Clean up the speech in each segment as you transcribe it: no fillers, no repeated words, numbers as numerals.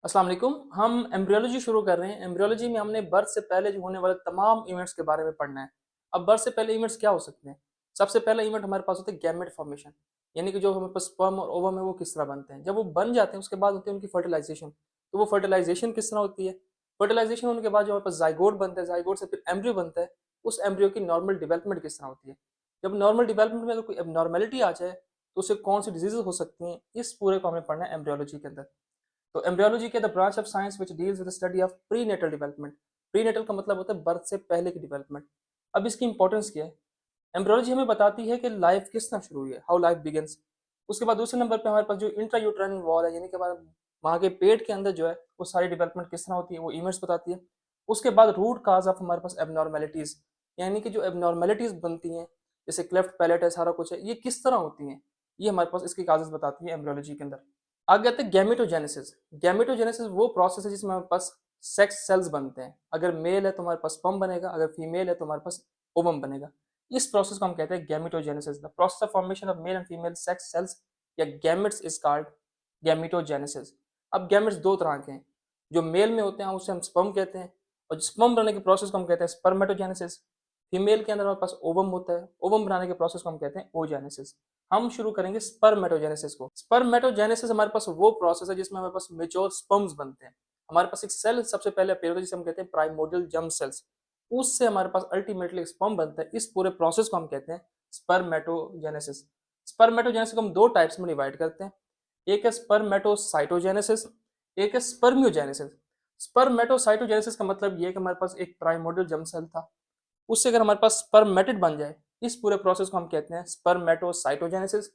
अस्सलाम वालेकुम। हम एम्ब्रियोलॉजी शुरू कर रहे हैं। एम्ब्रियोलॉजी में हमने बर्थ से पहले जो होने वाले तमाम इवेंट्स के बारे में पढ़ना है। अब बर्थ से पहले इवेंट्स क्या हो सकते हैं? सबसे पहला इवेंट हमारे पास होता है गैमेट फॉर्मेशन, यानी कि जो हमारे पास स्पर्म और ओवम है वो किस तरह बनते हैं। जब वो बन जाते हैं उसके बाद होती है उनकी फर्टिलाइजेशन। तो वो फर्टिलाइजेशन किस तरह होती है? फर्टिलाइजेशन होने के बाद जो हमारे पास जाइगोट बनता है, जाइगोट से फिर एम्ब्रियो बनता है। उस एम्ब्रियो की नॉर्मल डेवलपमेंट किस तरह होती है? जब नॉर्मल डेवलपमेंट में अगर कोई एबनॉर्मेलिटी आ जाए तो उससे कौन सी डिजीजेज हो सकती हैं, इस पूरे को हमें पढ़ना है एम्ब्रियोलॉजी के अंदर। तो एम्ब्रियोलॉजी के the branch of science which deals with the study of prenatal development. Prenatal का मतलब होता है बर्थ से पहले की डेवलपमेंट। अब इसकी इंपॉर्टेंस क्या है? एम्ब्रियोलॉजी हमें बताती है कि लाइफ किस तरह शुरू हुई है, हाउ लाइफ बिगिंस। उसके बाद दूसरे नंबर पे हमारे पास जो इंट्रायूट्राइन वॉल है, यानी कि हमारे वहाँ के पेट के अंदर जो है वो सारी डेवलपमेंट किस तरह होती है, वो इवेंट्स बताती है। उसके बाद रूट काज ऑफ हमारे पास एबनॉर्मेलिटीज, यानी कि जो एबनॉर्मेलिटीज बनती हैं, जैसे क्लेफ्ट पैलेट है, सारा कुछ है, ये किस तरह होती हैं, ये हमारे पास इसकी काजेस बताती है एम्ब्रियोलॉजी के अंदर। आगे आते हैं गैमेटोजेनेसिस। गैमेटोजेनेसिस वो प्रोसेस है जिसमें हमारे पास सेक्स सेल्स बनते हैं। अगर मेल है तो हमारे पास स्पर्म बनेगा, अगर फीमेल है तो हमारे पास ओवम बनेगा। इस प्रोसेस को हम कहते हैं gametogenesis. The process of formation of male and female sex cells या गैमेट्स इज कॉल्ड गैमेटोजेनेसिस। अब गैमेट्स दो तरह के हैं। जो मेल में होते हैं उसे हम स्पर्म कहते हैं, और स्पर्म बनने के प्रोसेस को हम कहते हैं स्पर्मेटोजेनेसिस। फीमेल के अंदर हमारे पास ओवम होता है, ओवम बनाने के प्रोसेस को हम कहते हैं ओजेनेसिस। हम शुरू करेंगे स्पर्मेटोजेनेसिस को। स्पर्मेटोजेनेसिस हमारे पास वो प्रोसेस है जिसमें हमारे पास मेच्योर स्पर्म्स बनते हैं। हमारे पास एक सेल सबसे पहले अपीयर होता है जिसे हम कहते हैं प्राइमोर्डियल जर्म सेल्स। उससे हमारे पास अल्टीमेटली एक स्पर्म बनता है। इस पूरे प्रोसेस को हम कहते हैं स्पर्मेटोजेनेसिस। स्पर्मेटोजेनेसिस को हम दो टाइप्स में डिवाइड करते हैं। एक है स्पर्मेटोसाइटोजेनेसिस, एक है स्पर्मियोजेनेसिस। स्पर्मेटोसाइटोजेनेसिस का मतलब ये है कि हमारे पास एक प्राइमोर्डियल जर्म सेल था, उससे अगर हमारे पास स्पर्मेटिड बन जाए, इस पूरे प्रोसेस को हम कहते हैं स्पर्मेटोसाइटोजेनेसिस।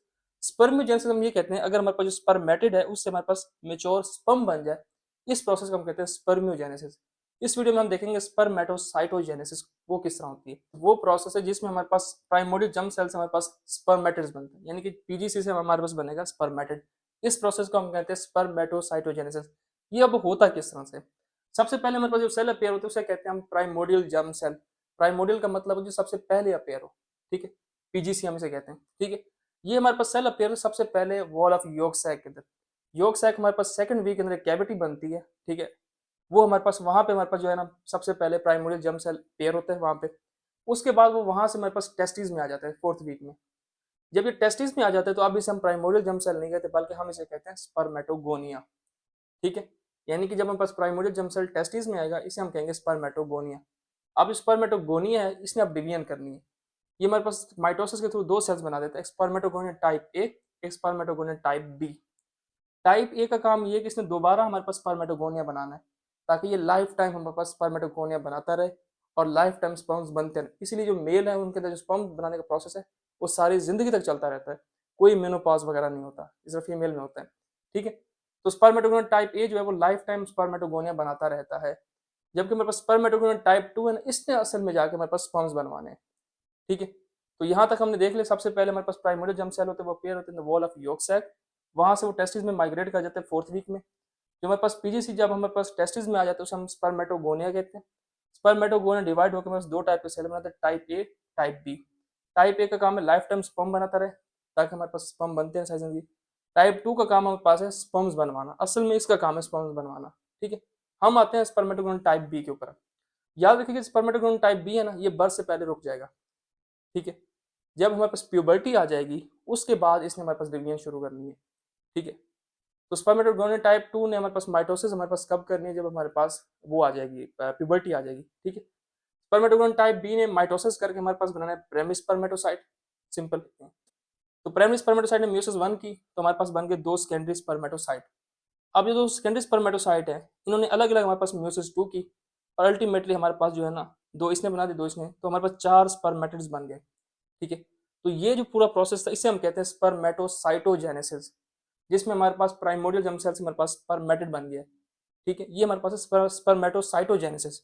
स्पर्मियोजेनेसिस हम ये कहते हैं अगर हमारे पास जो स्पर्मेटिड है उससे हमारे पास मेच्योर स्पर्म बन जाए, इस प्रोसेस को हम कहते हैं स्पर्मियोजेनेसिस। इस वीडियो में हम देखेंगे स्पर्मेटोसाइटोजेनेसिस वो किस तरह होती है। वो प्रोसेस है जिसमें हमारे पास प्राइमोर्डियल जर्म सेल से हमारे पास स्पर्मेटिड्स बनते हैं, यानी कि पीजीसी से हमारे पास बनेगा स्पर्मेटिड। इस प्रोसेस को हम कहते हैं स्पर्मेटोसाइटोजेनेसिस। ये अब होता किस तरह से? सबसे पहले हमारे पास जो सेल अपेयर होते हैं उसे कहते हैं हम प्राइमोर्डियल जर्म सेल। प्राइमोर्डियल का मतलब है जो सबसे पहले अपेयर हो, ठीक है, पीजीसी हम इसे कहते हैं, ठीक है। ये हमारे पास सेल अपेयर सबसे पहले वॉल ऑफ योग सैक के अंदर। योग सैक हमारे पास सेकंड वीक के अंदर एक कैविटी बनती है, ठीक है। वो हमारे पास वहां पे हमारे पास जो है ना सबसे पहले प्राइमोर्डियल जर्म सेल पेयर होते हैं वहां पे। उसके बाद वो वहां से हमारे पास टेस्टिस में आ जाता है फोर्थ वीक में। जब ये टेस्टिस में आ जाते हैं तो अब इसे हम प्राइमोर्डियल जर्म सेल नहीं कहते बल्कि हम इसे कहते हैं स्पर्मेटोगोनिया, ठीक है। यानी कि जब हमारे पास प्राइमोर्डियल जर्म सेल टेस्टिस में आएगा इसे हम कहेंगे स्पर्मेटोगोनिया। अब स्पर्मेटोगोनिया है, इसने अब डिवीजन करनी है। ये हमारे पास माइटोसिस के थ्रू दो सेल्स बना देता है, स्पर्मेटोगोनिया टाइप ए, एक spermatogonia type B. Type A का काम ये है कि इसने दोबारा हमारे पास स्पर्मेटोगोनिया बनाना है, ताकि ये लाइफ टाइम हमारे पास स्पर्मेटोगोनिया बनाता रहे और लाइफ टाइम स्पर्म्स बनते रहे। इसीलिए जो मेल है उनके अंदर जो स्पर्म बनाने का प्रोसेस है वो सारी जिंदगी तक चलता रहता है, कोई मेनोपॉज वगैरह नहीं होता, इस तरह फीमेल में होता है, ठीक है। तो स्पर्मेटोगोनिया टाइप ए जो है वो लाइफ टाइम स्पर्मेटोगोनिया बनाता रहता है, जबकि हमारे पास स्पर्मेटोगोनिया टाइप 2 है ना, इसने असल में जाके हमारे पास स्पर्म्स बनवाने हैं, ठीक है। तो यहाँ तक हमने देख लिया। सबसे पहले हमारे पास प्राइमरी जर्म सेल होते हैं, वो पेयर होते हैं the wall of yolk sac. वहां से वो टेस्टिस में माइग्रेट कर जाते हैं फोर्थ वीक में। जो हमारे पास पीजीसी जब हमारे पास टेस्टिस में आ जाते हैं उसे हम स्पर्मेटोगोनिया कहते हैं। स्पर्मेटोगोनिया डिवाइड होकर हमारे पास दो टाइप के सेल बनाते हैं, type A, type B. Type A का काम है लाइफ टाइम स्पर्म बनाता रहे ताकि हमारे पास स्पर्म बनते हैं सारी जिंदगी। टाइप 2 का काम हमारे पास है स्पर्म्स बनवाना, असल में इसका काम है स्पर्म्स बनवाना, ठीक है। हम आते हैं स्पर्मेटोगोनिया टाइप बी के ऊपर। याद रखिए स्पर्मेटोगोनिया टाइप बी है ना, ये बर्थ से पहले रुक जाएगा, ठीक है। जब हमारे पास प्यूबर्टी आ जाएगी उसके बाद इसने हमारे पास डिवीजन शुरू करनी है, ठीक है। तो स्पर्मेटोगोनिया टाइप 2 ने हमारे पास माइटोसिस हमारे पास कब करनी है, जब हमारे पास वो आ जाएगी प्यूबर्टी आ जाएगी, ठीक है। स्पर्मेटोगोनिया टाइप बी ने माइटोसिस करके हमारे पास बनाना है प्रेमी स्पर्मेटोसाइट, सिंपल। तो प्रेमी स्पर्मेटोसाइट ने म्यूसिस 1 की तो हमारे पास बन गए दो सेकेंडरी स्पर्मेटोसाइट। अब ये जो सेकेंडरी स्पर्मेटोसाइट है इन्होंने अलग अलग हमारे पास म्यूसिस 2 की, और अल्टीमेटली हमारे पास जो है ना दो इसने बना दी दो इसने, तो हमारे पास चार स्पर्मेटिड्स बन गए, ठीक है। तो ये जो पूरा प्रोसेस था इसे हम कहते हैं स्पर्मेटोसाइटोजेनेसिस, जिसमें हमारे पास प्राइमोर्डियल जर्म सेल से हमारे पास स्पर्मेटिड बन गया, ठीक है। ये हमारे पास है स्पर्मेटोसाइटोजेनेसिस,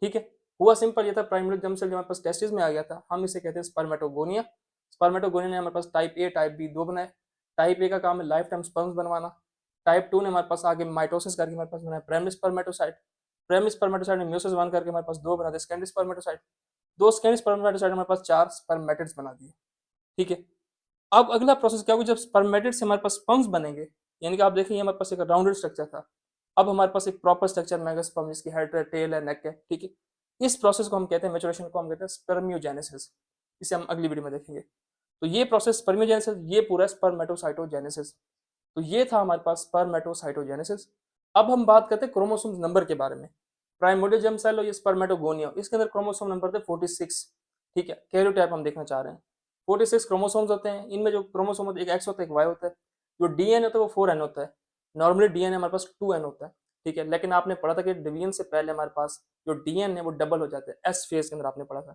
ठीक है। हुआ सिंपल ये था, प्राइमोर्डियल जर्म सेल जो हमारे पास टेस्टिस में आ गया था हम इसे कहते हैं स्पर्मेटोगोनिया। स्पर्मेटोगोनिया ने हमारे पास टाइप ए टाइप बी दो बनाए। टाइप ए का काम है लाइफ टाइम स्पर्म्स बनवाना। टाइप 2 ने हमारे पास आगे माइटोसिस करके हमारे पास बनाया प्रेमी स्पर्मेटोसाइट। प्रेमी स्पर्मेटोसाइट ने म्यूसिस 1 करके हमारे पास दो बना दिए सेकेंडरी स्पर्मेटोसाइट। दो सेकेंडरी स्पर्मेटोसाइट हमारे पास चार स्पर्मेटिड्स बना दिए, ठीक है। अब अगला प्रोसेस क्या होगा, जब स्पर्मेटिड से हमारे पास स्पर्म्स बनेंगे, यानी कि आप देखिए हमारे पास एक राउंडेड स्ट्रक्चर था, अब हमारे पास एक प्रॉपर स्ट्रक्चर में आएगा स्पर्म, जिसकी हेड है, टेल है, नेक है, ठीक है। इस प्रोसेस को हम कहते हैं, मैचुरेशन को हम कहते हैं स्पर्मियोजेनेसिस। इसे हम अगली वीडियो में देखेंगे। तो ये प्रोसेस स्पर्मियोजेनेसिस, ये पूरा स्पर्मेटोसाइटोजेनेसिस। तो ये था हमारे पास स्पर्मेटोसाइटोजेनेसिस। अब हम बात करते हैं क्रोमोसोम नंबर के बारे में। प्राइमोर्डियल जर्म सेल हो या स्पर्मेटोगोनिया हो, इसके अंदर क्रोमोसोम नंबर थे 46, ठीक है। कैरियोटाइप हम देखना चाह रहे हैं। 46 क्रोमोसोम्स होते हैं। इनमें जो क्रोमोसोम होते हैं, एक एक्स होता है, एक वाई होता है। जो डीएनए होता है वो 4n होता है। नॉर्मली डीएनए हमारे पास 2n होता है, ठीक है। लेकिन आपने पढ़ा था कि डिवीजन से पहले हमारे पास जो डीएनए है वो डबल हो जाता है, एस फेज के अंदर आपने पढ़ा था।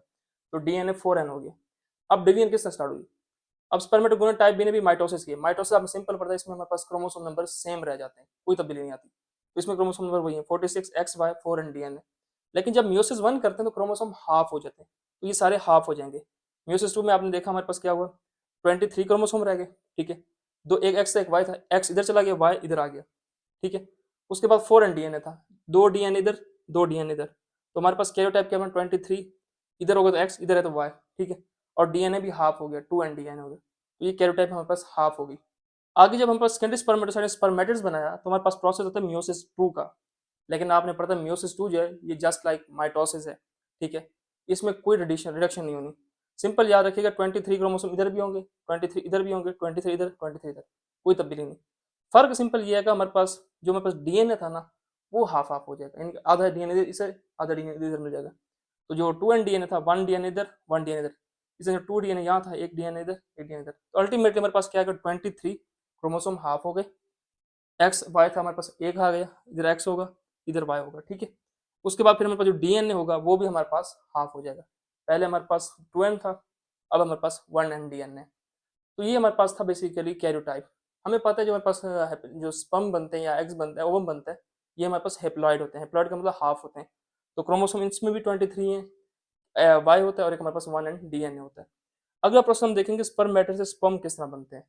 तो डीएनए 4n हो गया। अब डिवीजन किससे स्टार्ट हुई? अब स्पर्मेटोगोनियल टाइप बी ने भी माइटोसिस की। माइटोसिस आपने सिंपल पढ़ा है, इसमें हमारे पास क्रोमोसोम नंबर सेम रह जाते हैं, कोई तब्दीली नहीं आती। तो इसमें क्रोमोसोम नंबर वही है 46 एक्स वाई 4n डीएनए। लेकिन जब म्यूसिस 1 करते हैं तो क्रोमोसोम हाफ हो जाते हैं, तो ये सारे हाफ हो जाएंगे। म्यूसिस 2 में आपने देखा हमारे पास क्या हुआ, 23 क्रोमोसोम रह गए, ठीक है। दो, एक एक्स था एक वाई था, एक्स इधर चला गया, वाई इधर आ गया, ठीक है। उसके बाद 4n डीएनए था, 2 डीएनए इधर, 2 डीएनए इधर। तो हमारे पास कैरियोटाइप क्या बना, 23 इधर होगा तो एक्स, इधर है तो वाई, ठीक है। और डीएनए भी हाफ हो गया, 2n डीएनए हो गया। तो ये कैरियोटाइप हमारे पास हाफ हो गई। आगे जब हमारे पास सेकेंडरी स्पर्मेटोसाइट स्पर्मेटिड्स बनाया, तो हमारे पास प्रोसेस होता है मियोसिस 2 का। लेकिन आपने पढ़ा था मियोसिस 2 जो है ये जस्ट लाइक माइटोसिस है, ठीक है। इसमें कोई रिडक्शन नहीं होनी। सिंपल याद रखिएगा, 23 क्रोमोसोम इधर भी होंगे, 23 इधर भी होंगे, 23 इधर, 23 इधर, कोई तब्दीली नहीं। फर्क सिंपल ये है कि हमारे पास जो हमारे पास डीएनए था ना, वो हाफ हाफ हो जाएगा, यानी आधा डीएनए इसे, आधा डीएनए इधर मिल जाएगा। तो जो 2n डीएनए था, 1 डीएनए इधर, 1 डीएनए इधर, इसे 2 डीएनए यहाँ था, एक डीएनए इधर, एक डीएनए इधर। तो अल्टीमेटली हमारे पास क्या है, 23 क्रोमोसोम हाफ हो गए। एक्स वाई था हमारे पास, एक आ गया, इधर एक्स होगा, इधर वाई होगा, ठीक है। उसके बाद फिर हमारे पास जो डीएनए होगा वो भी हमारे पास हाफ हो जाएगा। पहले हमारे पास 2n था, अब हमारे पास 1n डीएनए। तो ये हमारे पास था बेसिकली कैरियोटाइप। हमें पता है जो हमारे पास जो स्पर्म बनते हैं या एग्स बनते हैं, ओवम बनता है, ये हमारे पास हेप्लॉइड होते हैं। हेप्लॉइड का मतलब हाफ होते हैं। तो क्रोमोसोम इसमें भी 23 है, वाई होता है, और एक हमारे पास 1n डीएनए होता है। अगला प्रश्न हम देखेंगे स्पर्म मैटर से स्पर्म किस तरह बनते हैं।